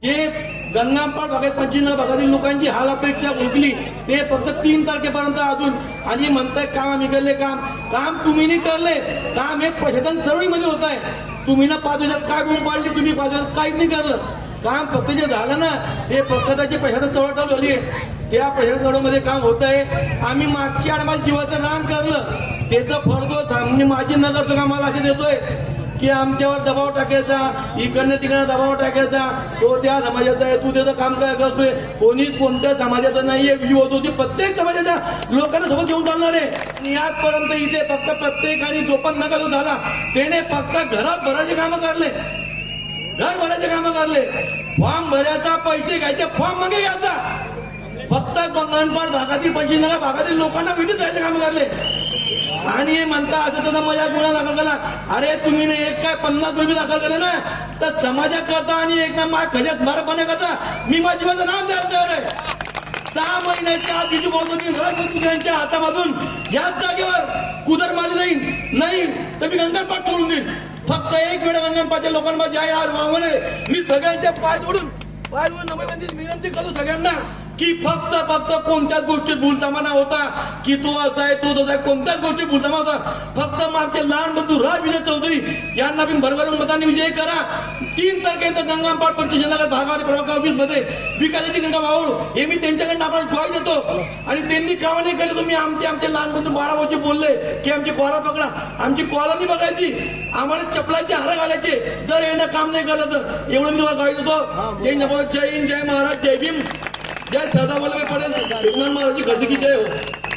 जे गंगापाड भागात पंचवीस भागातील लोकांची हाल अपेक्षा उरकली ते फक्त 3 तारखेपर्यंत अजून आणि म्हणताय काम आम्ही केले काम तुम्ही नाही करले काम हे प्रशासन चळवळीमध्ये होत आहे तुम्ही ना 5 वर्षात काय बोंब पाडली तुम्ही 5 वर्षात काहीच नाही करलं काम फक्त जे झालं ना ते फक्त त्याची प्रशासन चळवळ चालू झाली आहे त्या प्रशासन चळवळीमध्ये काम होत आहे आम्ही मागच्या आडमाला जीवाचं रान करलं त्याचं फळदो सामने माझी नगर तुला मला असे देतोय की आमच्यावर दबाव टाकायचा इकडनं तिकडनं दबाव टाकायचा तो त्या समाजाचा आहे तू त्याचं काम काय करतोय कोणीच कोणत्या समाजाचं नाहीये विरोध होती प्रत्येक समाजाच्या लोकांना सोबत घेऊन चालणार आहे आणि आजपर्यंत इथे फक्त प्रत्येकाने जो पण नका जो झाला त्याने फक्त घरात भरायचे कामं करले घर भरायचे कामं करले फॉर्म भरायचा पैसे घ्यायचे फॉर्म मागे घ्यायचा फक्त गंगापाड भागातील 25 नगर भागातील लोकांना विटीत जायचे कामं करले आणि हे म्हणता असं तर माझ्या गुन्हा दाखल केला अरे तुम्ही ना एक काय 50 रुपये दाखल केले ना तर समाजाकरता आणि एक ना माझ्या खजात मारपणे करता मी माझ्या जीवाचं नाव द्यायचं आहे 6 महिन्याच्या आत बिजू बहुमती यांच्या हातामधून याच जागेवर कुदर मारली जाईल नाही तर मी गंगापाड सोडून देईन फक्त एक वेळा गंगापाडच्या लोकांना जाहीर म्हणे मी सगळ्यांच्या पाय जोडून विनंती करतो सगळ्यांना की फक्त कोणत्याच गोष्टीत भूलसामाना होता की तो असा आहे तो तसा आहे कोणत्याच गोष्टीत भूलसामा होता फक्त आमचे लहान बंधू राज विजय चौधरी यांना बिन भरभरून मतांनी विजय करा 3 तारखेनंतर गंगापाड पंचवीस नगर भागामध्ये प्रभाग 20 मध्ये विकासाची गंगा वाहू हे मी त्यांच्याकडनं आपण ग्वाही देतो आणि त्यांनी कामा नाही केलं तुम्ही आमचे लहान बंधू 12 वर्षे बोलले की आमची कॉलर पकडा आमची कॉलर नाही बघायची आम्हाला चपलाचे हार घालायचे जर येणं काम नाही केलं तर एवढं मी तुम्हाला ग्वाही देतो जय हिंद जय महाराज जय भीम जय सरदार वल्लभभाई पटेल महाराज की जय हो।